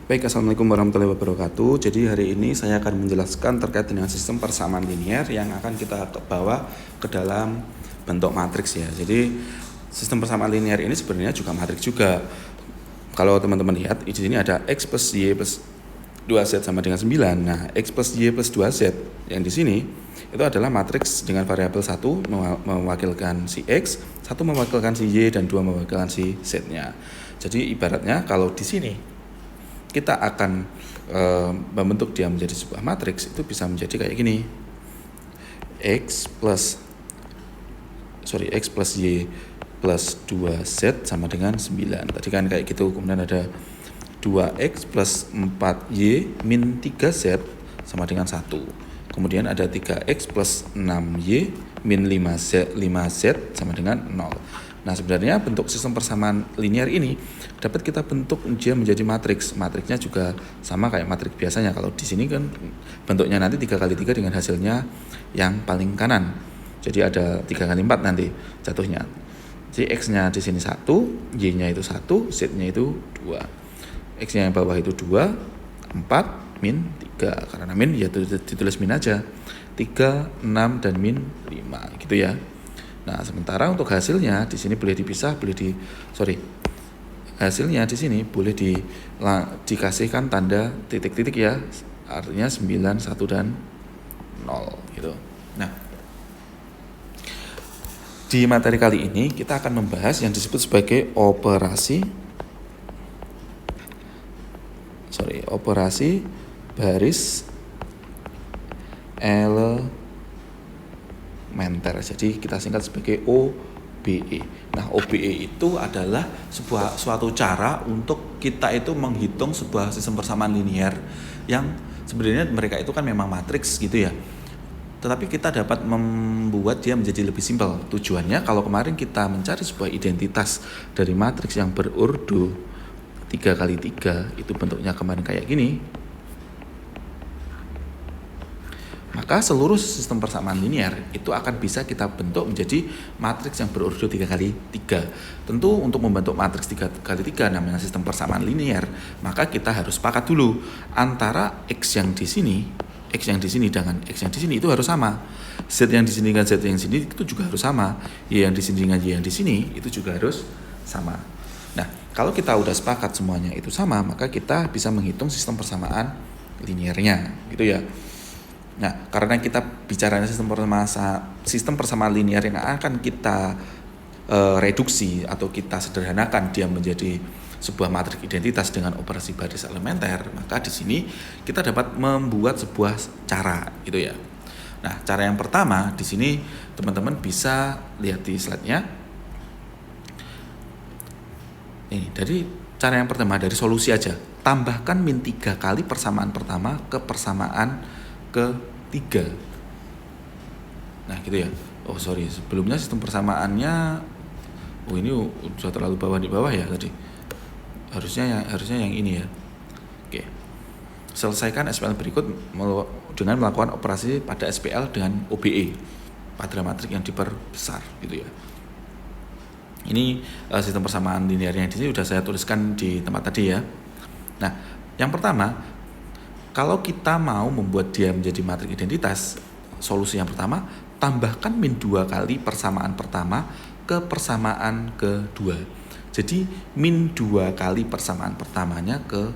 Baik, Assalamualaikum warahmatullahi wabarakatuh. Jadi hari ini saya akan menjelaskan terkait dengan sistem persamaan linear yang akan kita bawa ke dalam bentuk matriks ya. Jadi sistem persamaan linear ini sebenarnya juga matriks juga. Kalau teman-teman lihat di sini ada X plus Y plus 2Z sama dengan 9. Nah, X plus Y plus 2Z yang di sini itu adalah matriks dengan variabel 1 mewakilkan si X, 1 mewakilkan si Y, dan 2 mewakilkan si Z-nya. Jadi ibaratnya kalau di sini kita akan membentuk dia menjadi sebuah matriks, itu bisa menjadi kayak gini. X plus Y plus 2Z sama dengan 9. Tadi kan kayak gitu. Kemudian ada 2X plus 4Y min 3Z sama dengan 1. Kemudian ada 3X plus 6Y min 5Z sama dengan 0. Nah, sebenarnya bentuk sistem persamaan linear ini dapat kita bentuk dia menjadi matriks. Matriksnya juga sama kayak matriks biasanya. Kalau di sini kan bentuknya nanti 3 kali 3 dengan hasilnya yang paling kanan. Jadi ada 3 kali 4 nanti jatuhnya. Jadi X-nya di sini 1, Y-nya itu 1, Z-nya itu 2. X-nya yang bawah itu 2, 4, min 3. Karena min ya ditulis min aja. 3, 6, dan min 5 gitu ya. Nah, sementara untuk hasilnya di sini boleh dipisah, hasilnya di sini boleh dikasihkan tanda titik-titik ya. Artinya 9, 1, dan 0 gitu. Nah, di materi kali ini kita akan membahas yang disebut sebagai operasi baris elementer. Jadi kita singkat sebagai OBE. Nah, OBE itu adalah suatu cara untuk kita itu menghitung sebuah sistem persamaan linear yang sebenarnya mereka itu kan memang matriks gitu ya. Tetapi kita dapat membuat dia menjadi lebih simpel. Tujuannya kalau kemarin kita mencari sebuah identitas dari matriks yang berurdu 3 kali 3, itu bentuknya kemarin kayak gini. Maka seluruh sistem persamaan linear itu akan bisa kita bentuk menjadi matriks yang berurdu 3 kali 3. Tentu untuk membentuk matriks 3 kali 3 namanya sistem persamaan linear, maka kita harus sepakat dulu antara X yang di sini dengan X yang di sini itu harus sama. Z yang di sini dengan Z yang di sini itu juga harus sama. Y yang di sini dengan Y yang di sini itu juga harus sama. Nah, kalau kita udah sepakat semuanya itu sama, maka kita bisa menghitung sistem persamaan linearnya gitu ya. Nah, karena kita bicaranya sistem persamaan linear yang akan kita reduksi atau kita sederhanakan dia menjadi sebuah matriks identitas dengan operasi baris elementer, maka di sini kita dapat membuat sebuah cara gitu ya. Nah, cara yang pertama di sini teman-teman bisa lihat di slide-nya. Ini dari cara yang pertama, dari solusi aja. Tambahkan min 3 kali persamaan pertama ke persamaan ketiga. Nah, gitu ya. Sebelumnya sistem persamaannya ini sudah terlalu di bawah ya tadi. Harusnya yang ini ya. Oke. Selesaikan SPL berikut dengan melakukan operasi pada SPL dengan OBE pada matrik yang diperbesar gitu ya. Ini sistem persamaan linearnya di sini sudah saya tuliskan di tempat tadi ya. Nah, yang pertama, kalau kita mau membuat dia menjadi matriks identitas, solusi yang pertama, tambahkan min 2 kali persamaan pertama ke persamaan kedua. Jadi min 2 kali persamaan pertamanya ke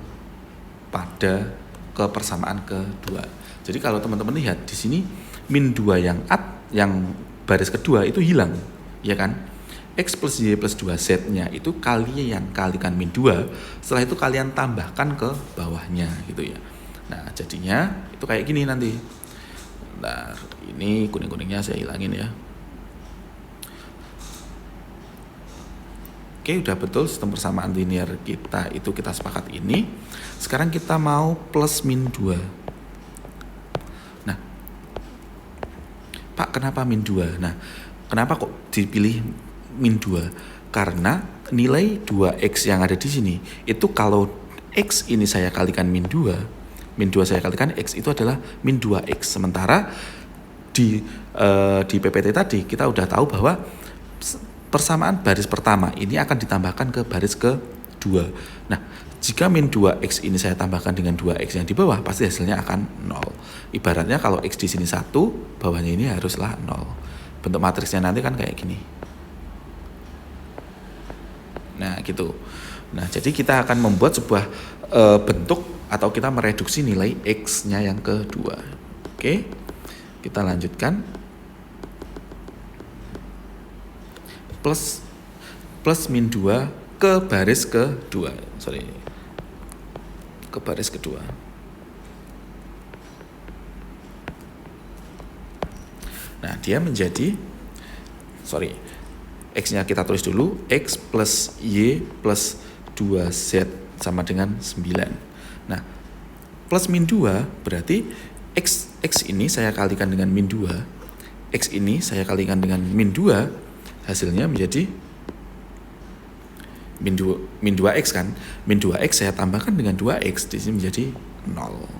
persamaan kedua. Jadi kalau teman-teman lihat di sini min 2 yang baris kedua itu hilang, ya kan? X plus Y plus 2Z-nya itu kalian kalikan min 2, setelah itu kalian tambahkan ke bawahnya gitu ya. Nah, jadinya itu kayak gini nanti. Nah, ini kuning-kuningnya saya hilangin ya. Oke, udah betul sistem persamaan linear kita itu kita sepakat ini. Sekarang kita mau plus min 2. Nah, Pak, kenapa min 2? Nah, kenapa kok dipilih min 2? Karena nilai 2X yang ada di sini itu kalau X ini saya kalikan min 2 saya kalikan X itu adalah min 2X. Sementara di PPT tadi kita udah tahu bahwa persamaan baris pertama ini akan ditambahkan ke baris 2. Nah, jika min 2x ini saya tambahkan dengan 2x yang di bawah, pasti hasilnya akan 0. Ibaratnya kalau x di sini 1, bawahnya ini haruslah 0. Bentuk matriksnya nanti kan kayak gini. Nah, gitu. Nah, jadi kita akan membuat sebuah bentuk atau kita mereduksi nilai x-nya yang kedua. Oke, kita lanjutkan. Plus min 2 ke baris kedua. Ke baris kedua. Nah, dia menjadi x-nya kita tulis dulu, x plus y plus 2z sama dengan 9. Nah, plus min 2 berarti x ini saya kalikan dengan min 2, x ini saya kalikan dengan min 2, hasilnya menjadi min 2x kan. Min 2x saya tambahkan dengan 2x, di sini menjadi 0.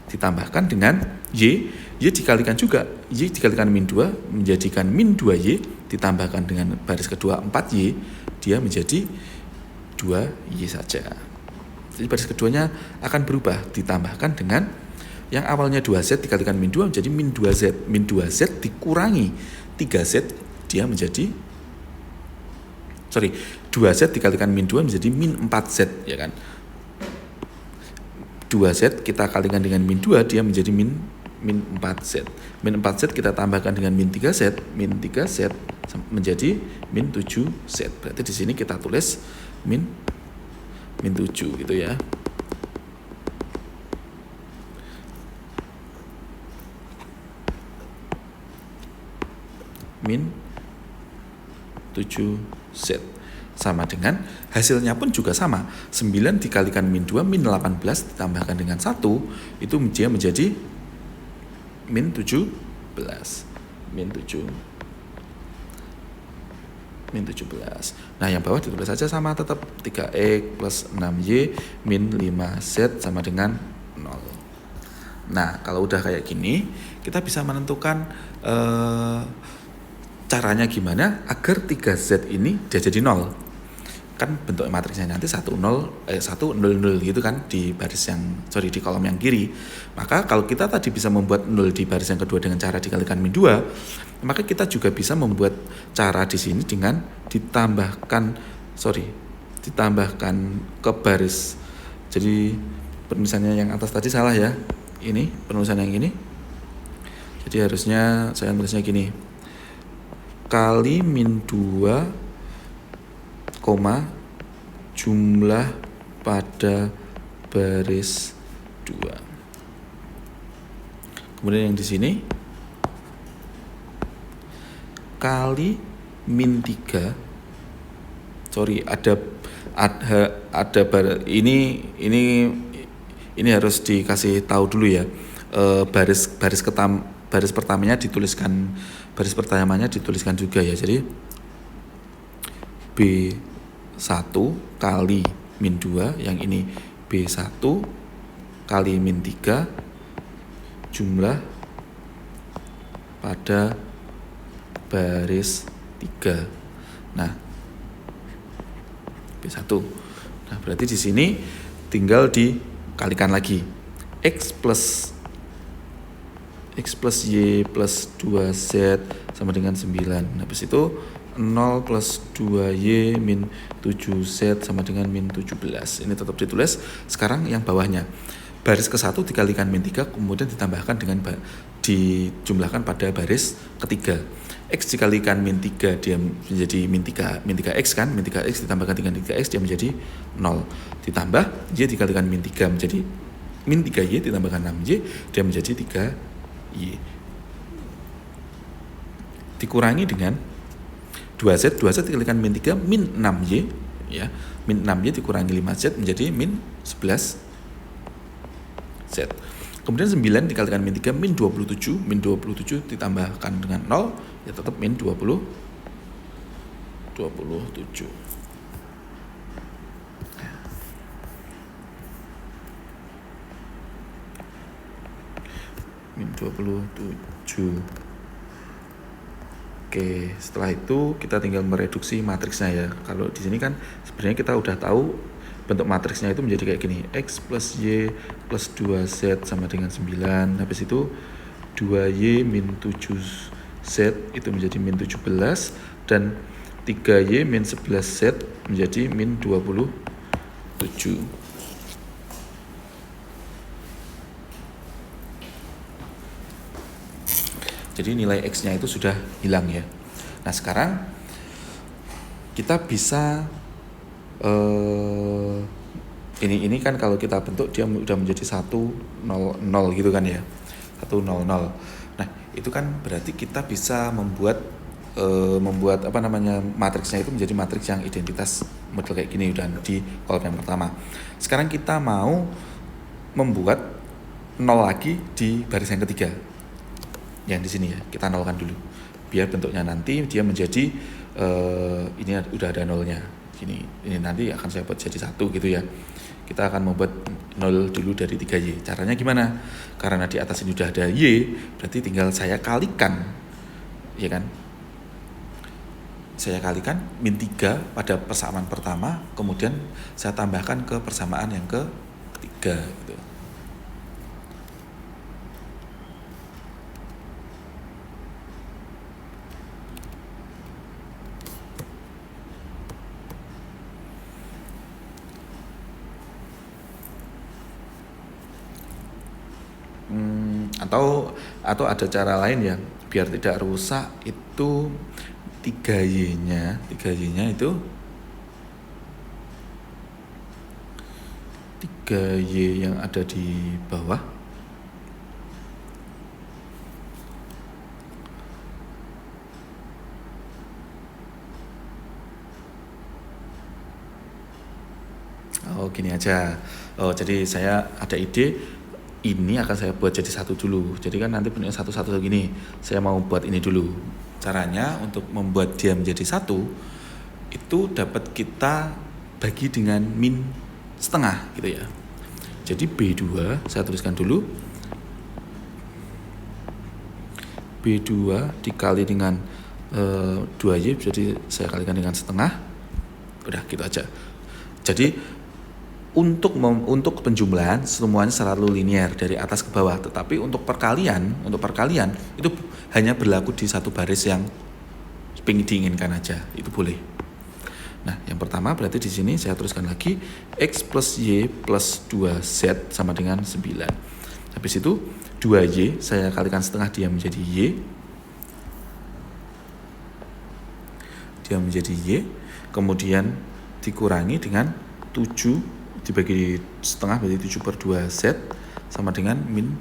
Ditambahkan dengan y dikalikan juga, y dikalikan min 2 menjadikan min 2y, ditambahkan dengan baris kedua 4y, dia menjadi 2y saja. Jadi baris keduanya akan berubah, ditambahkan dengan yang awalnya 2z dikalikan min 2 menjadi min 2z, min 2z dikurangi 3z, dia menjadi 2z dikalikan min 2 menjadi min 4z, ya kan. 2z kita kalikan dengan min 2, dia menjadi min 4z. Min 4z kita tambahkan dengan min 3z, min 3z menjadi min 7z. Berarti di sini kita tulis min 7 gitu ya. Min 7z. Sama dengan hasilnya pun juga sama. 9 dikalikan min 2, min 18 ditambahkan dengan 1, itu dia menjadi min 17. Min 17. Nah, yang bawah ditulis saja sama, tetap 3x plus 6y min 5z sama dengan 0. Nah, kalau udah kayak gini, kita bisa menentukan caranya gimana agar 3z ini dia jadi 0. Kan bentuk matriksnya nanti 1 0 0 gitu kan di baris yang di kolom yang kiri. Maka kalau kita tadi bisa membuat 0 di baris yang kedua dengan cara dikalikan min 2, maka kita juga bisa membuat cara di sini dengan ditambahkan ke baris. Jadi penulisannya yang atas tadi salah ya. Ini penulisan yang ini. Jadi harusnya saya tulisnya gini. Kali min 2 jumlah pada baris 2. Kemudian yang di sini kali min 3. Ini harus dikasih tahu dulu ya. Baris pertamanya dituliskan, baris pertamanya dituliskan juga ya. Jadi B1 kali min 2, yang ini B1 kali min 3 jumlah pada baris 3. Nah, B1. Nah, berarti di sini tinggal dikalikan lagi. X plus Y plus 2Z sama dengan 9. Habis itu 0 plus 2Y min 7Z sama dengan min 17. Ini tetap ditulis. Sekarang yang bawahnya. Baris ke-1 dikalikan min 3, kemudian ditambahkan dengan dijumlahkan pada baris ketiga. X dikalikan min 3, dia menjadi min 3x kan. Min 3x ditambahkan dengan 3x, dia menjadi 0. Ditambah, Y dikalikan min 3 menjadi min 3Y, ditambahkan 6Y, dia menjadi 3Y. Dikurangi dengan 2Z dikalikan min 3 min 6Y ya. Min 6Y dikurangi 5Z menjadi min 11Z. Kemudian 9 dikalikan min 3 min 27, min 27 ditambahkan dengan 0 ya tetap min 27. Min 27. Oke, setelah itu kita tinggal mereduksi matriksnya ya. Kalau di sini kan sebenarnya kita udah tahu bentuk matriksnya itu menjadi kayak gini. X plus Y plus 2Z sama dengan 9. Habis itu 2Y min 7Z itu menjadi min 17. Dan 3Y min 11Z menjadi min 27. Jadi nilai X-nya itu sudah hilang ya. Nah sekarang kita bisa ini kan kalau kita bentuk dia udah menjadi 1 0 0 gitu kan ya. 1 0 0. Nah, itu kan berarti kita bisa membuat matriksnya itu menjadi matriks yang identitas model kayak gini dan di kolom yang pertama. Sekarang kita mau membuat 0 lagi di baris yang ketiga. Yang di sini ya, kita nolkan dulu. Biar bentuknya nanti dia menjadi ini udah ada nolnya. Ini nanti akan saya buat jadi 1 gitu ya. Kita akan membuat 0 dulu dari 3Y. Caranya gimana? Karena di atas ini udah ada Y, berarti tinggal saya kalikan. Ya kan? Saya kalikan min 3 pada persamaan pertama, kemudian saya tambahkan ke persamaan yang ketiga gitu. Atau ada cara lain ya biar tidak rusak itu 3Y-nya itu 3Y yang ada di bawah gini aja. Jadi saya ada ide ini akan saya buat jadi 1 dulu. Jadi kan nanti bentuknya 1 gini. Saya mau buat ini dulu. Caranya untuk membuat dia menjadi 1 itu dapat kita bagi dengan min setengah gitu ya. Jadi B2 saya tuliskan dulu. B2 dikali dengan 2Y, jadi saya kalikan dengan setengah. Udah gitu aja. Jadi untuk penjumlahan semuanya selalu linear dari atas ke bawah, tetapi untuk perkalian itu hanya berlaku di satu baris yang diinginkan aja, itu boleh. Nah, yang pertama berarti di sini saya tuliskan lagi X plus Y plus 2Z sama dengan 9. Habis itu 2Y saya kalikan setengah, dia menjadi Y. Kemudian dikurangi dengan 7 dibagi setengah berarti 7/2Z sama dengan min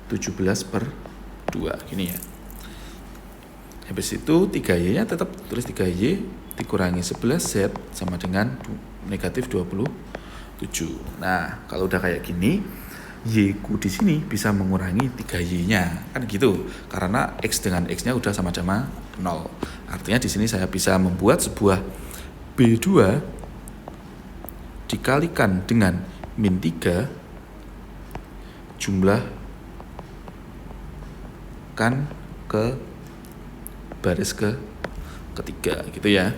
17/2 gini ya. Habis itu 3Y nya tetap tulis 3Y dikurangi 11Z sama dengan negatif 27. Nah kalau udah kayak gini, Y ku di sini bisa mengurangi 3Y nya kan gitu, karena X dengan X nya udah sama-sama 0. Artinya di sini saya bisa membuat sebuah B2 dikalikan dengan min 3 jumlah kan ke baris ketiga gitu ya.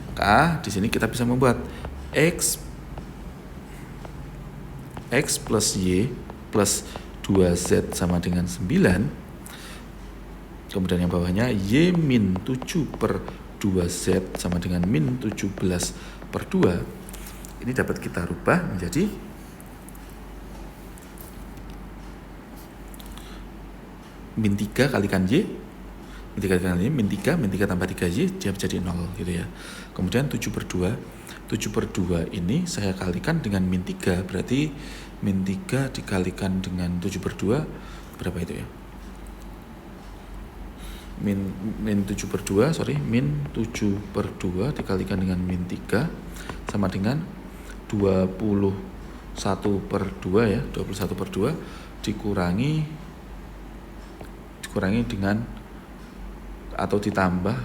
Maka di sini kita bisa membuat X plus Y plus 2Z sama dengan 9. Kemudian yang bawahnya Y min 7/2Z sama dengan min 17/2. Ini dapat kita rubah menjadi min 3 kalikan Y, min 3 tambah 3Y, dia menjadi 0 gitu ya. Kemudian 7/2 ini saya kalikan dengan min 3, berarti min 3 dikalikan dengan 7/2 berapa itu ya? Min 7/2 dikalikan dengan min 3 sama dengan 21/2 ya, 21/2 dikurangi dengan atau ditambah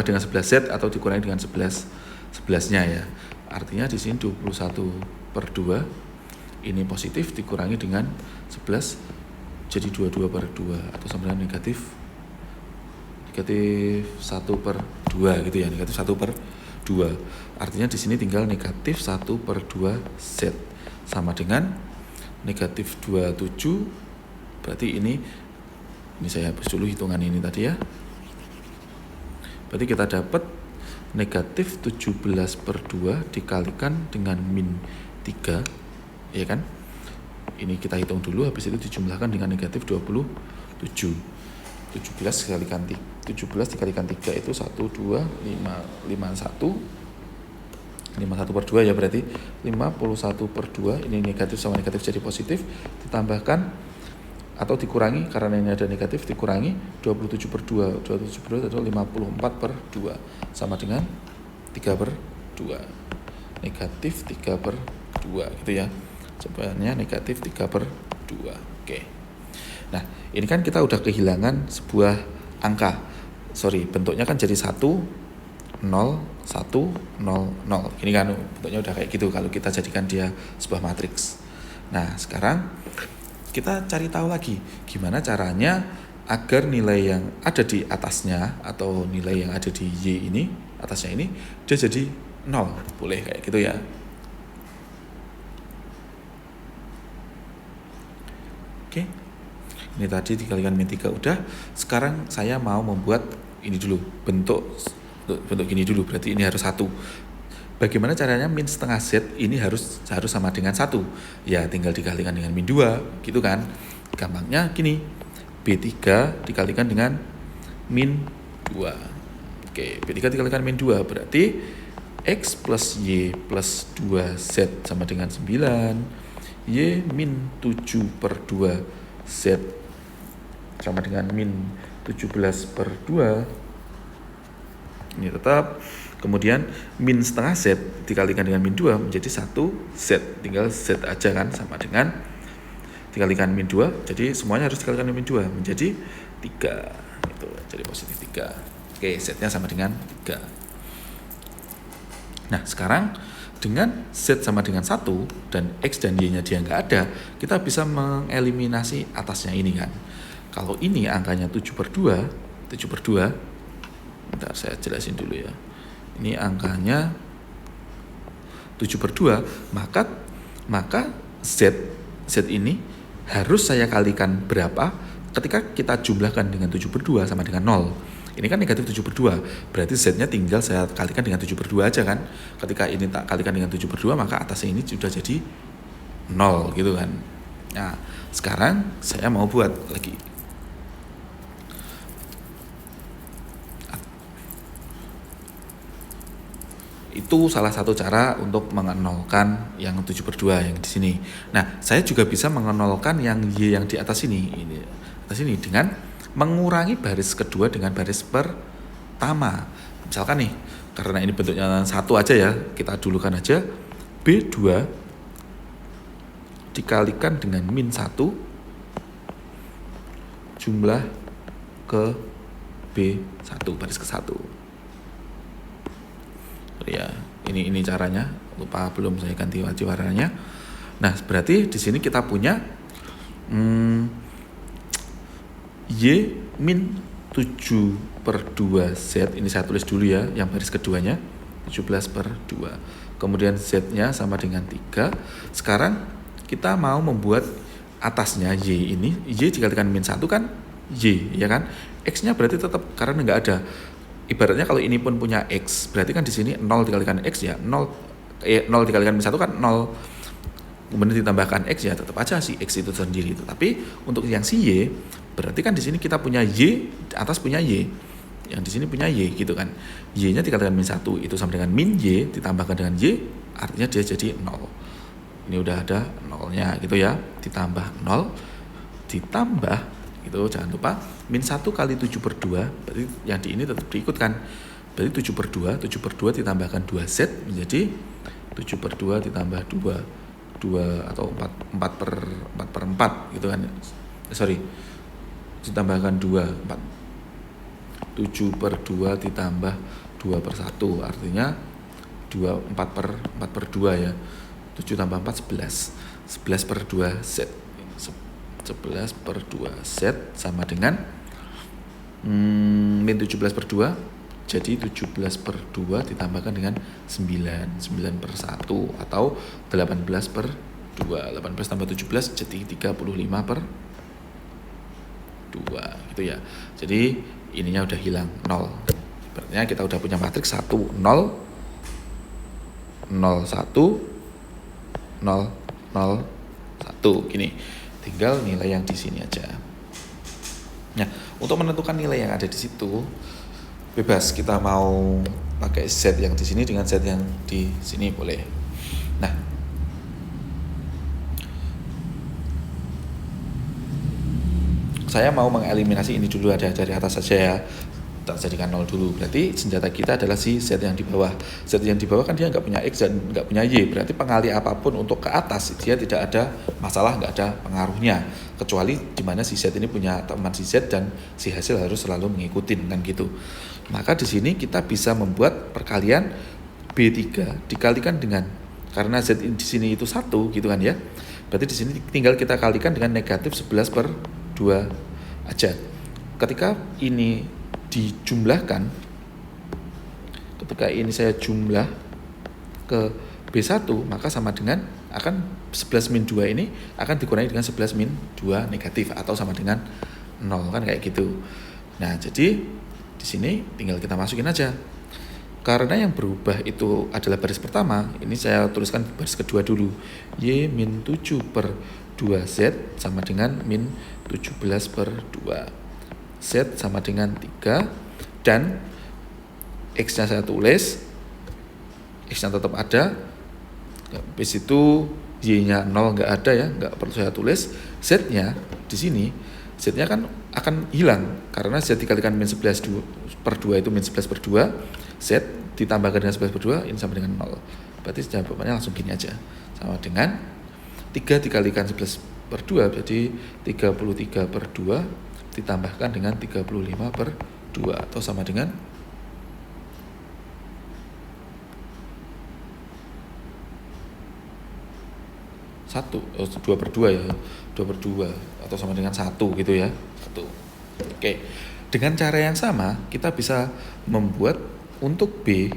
dengan 11Z atau dikurangi dengan 11-nya ya. Artinya di sini 21/2 ini positif dikurangi dengan 11 jadi 22/2 atau sama dengan negatif negatif 1 per 2 gitu ya, negatif 1 per 2. Artinya di sini tinggal negatif 1 per 2 Z sama dengan negatif 27. Berarti ini saya hapus dulu hitungan ini tadi ya. Berarti kita dapat negatif 17 per 2 dikalikan dengan min 3, ya kan? Ini kita hitung dulu, habis itu dijumlahkan dengan negatif 27. 17 dikalikan 3 itu 1, 2, 5, 51. 51 per 2 ya, berarti 51 per 2. Ini negatif sama negatif jadi positif. Ditambahkan atau dikurangi, karena ini ada negatif, dikurangi 27 per 2. 27 per 2 adalah 54 per 2. Sama dengan 3 per 2. Negatif 3 per 2 gitu ya. Jawabannya negatif 3 per 2. Oke. Nah, ini kan kita udah kehilangan sebuah angka. Bentuknya kan jadi 1, 0, 1, 0, 0. Ini kan bentuknya udah kayak gitu kalau kita jadikan dia sebuah matriks. Nah, sekarang kita cari tahu lagi gimana caranya agar nilai yang ada di atasnya atau nilai yang ada di Y ini, atasnya ini, dia jadi 0. Boleh kayak gitu ya. Oke. Ini tadi dikalikan min 3 udah. Sekarang saya mau membuat ini dulu, bentuk gini dulu, berarti ini harus 1. Bagaimana caranya min setengah Z ini harus sama dengan 1? Ya tinggal dikalikan dengan min 2 gitu kan. Gampangnya gini, B3 dikalikan dengan min 2. Oke, B3 dikalikan min 2 berarti X plus Y plus 2Z sama dengan 9. Y min 7 per 2 Z sama dengan min 17 per 2. Ini tetap. Kemudian min setengah Z dikalikan dengan min 2 menjadi 1 Z. Tinggal Z aja kan, sama dengan dikalikan min 2. Jadi semuanya harus dikalikan dengan min 2 menjadi 3. Itu jadi positif 3. Oke, Z-nya sama dengan 3. Nah, sekarang dengan Z sama dengan 1 dan X dan Y-nya dia nggak ada, kita bisa mengeliminasi atasnya ini kan. Kalau ini angkanya 7 per 2, bentar saya jelasin dulu ya. Ini angkanya 7 per 2, maka Z ini harus saya kalikan berapa ketika kita jumlahkan dengan 7 per 2 sama dengan 0. Ini kan negatif 7 per 2, berarti Z-nya tinggal saya kalikan dengan 7 per 2 aja kan. Ketika ini tak kalikan dengan 7 per 2, maka atasnya ini sudah jadi 0 gitu kan. Nah, sekarang saya mau buat lagi. Itu salah satu cara untuk mengenolkan yang 7 per 2 yang di sini. Nah, saya juga bisa mengenolkan yang Y yang di atas ini dengan mengurangi baris kedua dengan baris pertama. Misalkan nih, karena ini bentuknya 1 aja ya, kita dulukan aja B2 dikalikan dengan min 1 jumlah ke B1 baris ke 1. Ya, ini caranya. Lupa belum saya ganti warnanya. Nah, berarti di sini kita punya Y min 7 per 2 Z. Ini saya tulis dulu ya, yang baris keduanya 17 per 2. Kemudian Z-nya sama dengan 3. Sekarang kita mau membuat atasnya Y ini, Y dikalikan min 1 kan Y, ya kan? X-nya berarti tetap, karena nggak ada. Ibaratnya kalau ini pun punya X, berarti kan di sini 0 dikalikan X ya, 0 dikalikan min 1 kan 0. Kemudian ditambahkan X ya, tetap aja si X itu sendiri. Tapi untuk yang si Y, berarti kan di sini kita punya Y, atas punya Y. Yang di sini punya Y gitu kan. Y-nya dikalikan min 1 itu sama dengan min Y ditambahkan dengan Y, artinya dia jadi 0. Ini udah ada 0-nya gitu ya. Ditambah 0, ditambah itu jangan lupa min 1 kali 7 per 2, berarti yang di ini tetap diikutkan. Berarti 7 per 2 ditambahkan 2Z menjadi 7 per 2 ditambah 2 atau 4 per 4 gitu kan. Ditambahkan 4. 7 per 2 ditambah 2 per 1, artinya 4 per 2 ya. 7 tambah 4, 11. 11 per 2 Z. 11 per 2 Z sama dengan min 17 per 2, jadi 17 per 2 ditambahkan dengan 9 per 1, atau 18 per 2, 18 tambah 17 jadi 35 per 2 gitu ya. Jadi ininya udah hilang 0. Berarti kita udah punya matriks 1 0 0 1 0 0 1 gini. Tinggal nilai yang di sini aja. Nah, untuk menentukan nilai yang ada di situ bebas, kita mau pakai Z yang di sini dengan Z yang di sini boleh. Nah, saya mau mengeliminasi ini dulu, ada dari atas saja ya, tak jadikan 0 dulu. Berarti senjata kita adalah si Z yang di bawah. Z yang di bawah kan dia nggak punya X dan nggak punya Y, berarti pengali apapun untuk ke atas dia tidak ada masalah, nggak ada pengaruhnya, kecuali dimana si Z ini punya teman si Z dan si hasil harus selalu mengikuti kan gitu. Maka di sini kita bisa membuat perkalian B3 dikalikan dengan, karena Z di sini itu 1 gitu kan ya, berarti di sini tinggal kita kalikan dengan negatif 11 per 2 aja. Ketika ini dijumlahkan, ketika ini saya jumlah ke B1, maka sama dengan akan 11 min 2 ini akan dikurangi dengan 11 min 2 negatif, atau sama dengan 0 kan kayak gitu. Nah, jadi di sini tinggal kita masukin aja. Karena yang berubah itu adalah baris pertama, ini saya tuliskan baris kedua dulu. Y min 7 per 2Z sama dengan min 17 per 2. Z sama dengan 3, dan X-nya saya tulis, X-nya tetap ada, habis itu Y-nya 0 nggak ada ya, nggak perlu saya tulis. Z-nya di sini, Z-nya kan akan hilang, karena Z dikalikan min 11 per 2 itu min 11 per 2, Z ditambahkan dengan 11 per 2, ini sama dengan 0. Berarti jawabannya langsung gini aja, sama dengan 3 dikalikan 11 per 2, jadi 33 per 2, ditambahkan dengan 35 per 2, atau sama dengan satu, 2 per 2 ya, 2 per 2, atau sama dengan 1 gitu ya, 1. Oke, dengan cara yang sama kita bisa membuat untuk B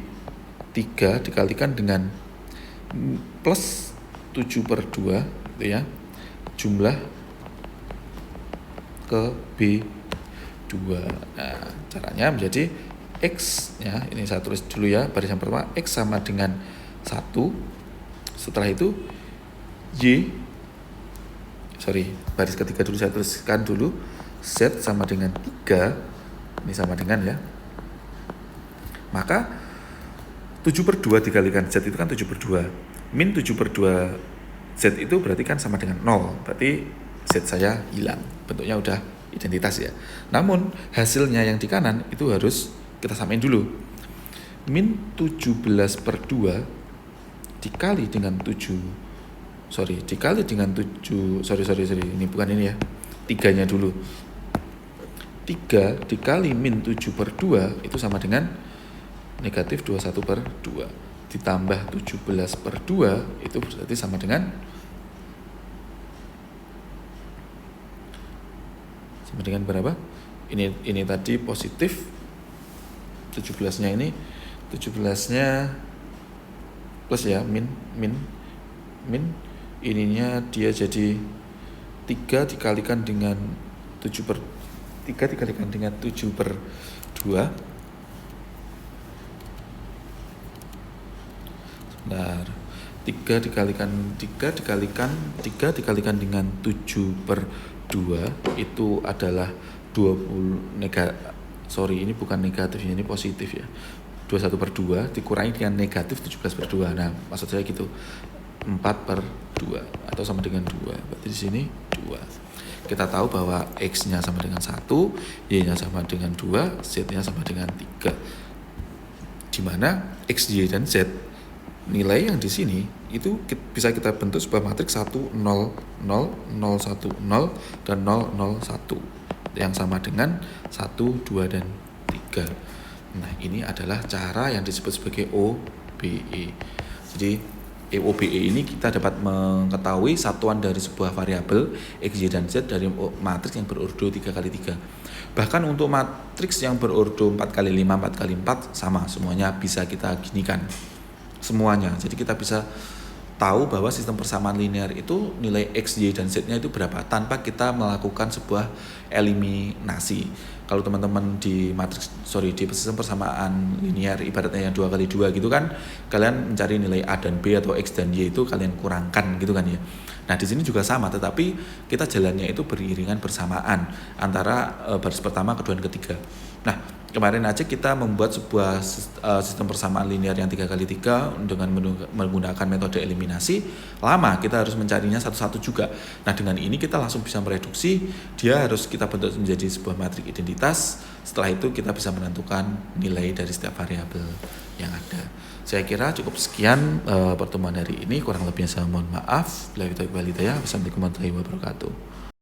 3 dikalikan dengan plus 7 per 2 gitu ya, jumlah ke B2. Nah, caranya menjadi X ya, ini saya tulis dulu ya, baris yang pertama X sama dengan 1. Setelah itu baris ketiga dulu saya tuliskan dulu, Z sama dengan 3, ini sama dengan ya, maka 7 per 2 dikalikan Z itu kan 7 per 2, min 7 per 2 Z itu berarti kan sama dengan 0, berarti Z saya hilang, bentuknya udah identitas ya. Namun hasilnya yang di kanan itu harus kita samain dulu. Min 17 per 2 dikali dengan 7, ini bukan ini ya, 3-nya dulu. 3 dikali min 7 per 2 itu sama dengan negatif 21 per 2, ditambah 17 per 2 itu berarti sama dengan berapa? Ini tadi positif 17-nya, ini 17-nya plus ya, min ininya dia jadi 3 dikalikan dengan 7 per 2. Sebentar. 3 dikalikan dengan 7 per 2 itu adalah 20 ini bukan negatif, ini positif ya. 21 per 2 dikurangi dengan negatif 17 per 2. Nah, maksud saya gitu. 4 per 2 atau sama dengan 2. Berarti di sini 2. Kita tahu bahwa X-nya sama dengan 1, Y-nya sama dengan 2, Z-nya sama dengan 3. Di mana X, Y, dan Z nilai yang di sini itu bisa kita bentuk sebuah matriks 1 0 0 0 1 0 dan 0 0 1 yang sama dengan 1 2 dan 3. Nah, ini adalah cara yang disebut sebagai OBE. Jadi OBE ini kita dapat mengetahui satuan dari sebuah variabel X, Y, dan Z dari matriks yang berordo 3x3. Bahkan untuk matriks yang berordo 4x5, 4x4 sama semuanya bisa kita ginikan semuanya. Jadi kita bisa tahu bahwa sistem persamaan linear itu nilai X, Y, dan Z-nya itu berapa tanpa kita melakukan sebuah eliminasi. Kalau teman-teman di sistem persamaan linear ibaratnya yang 2x2 gitu kan, kalian mencari nilai A dan B atau X dan Y itu kalian kurangkan gitu kan ya. Nah di sini juga sama, tetapi kita jalannya itu beriringan bersamaan antara baris pertama, kedua, dan ketiga. Nah kemarin aja kita membuat sebuah sistem persamaan linear yang 3x3 dengan menggunakan metode eliminasi. Lama kita harus mencarinya satu-satu juga. Nah dengan ini kita langsung bisa mereduksi, dia harus kita bentuk menjadi sebuah matriks identitas. Setelah itu kita bisa menentukan nilai dari setiap variabel yang ada. Saya kira cukup sekian pertemuan hari ini, kurang lebihnya saya mohon maaf. Assalamualaikum warahmatullahi wabarakatuh.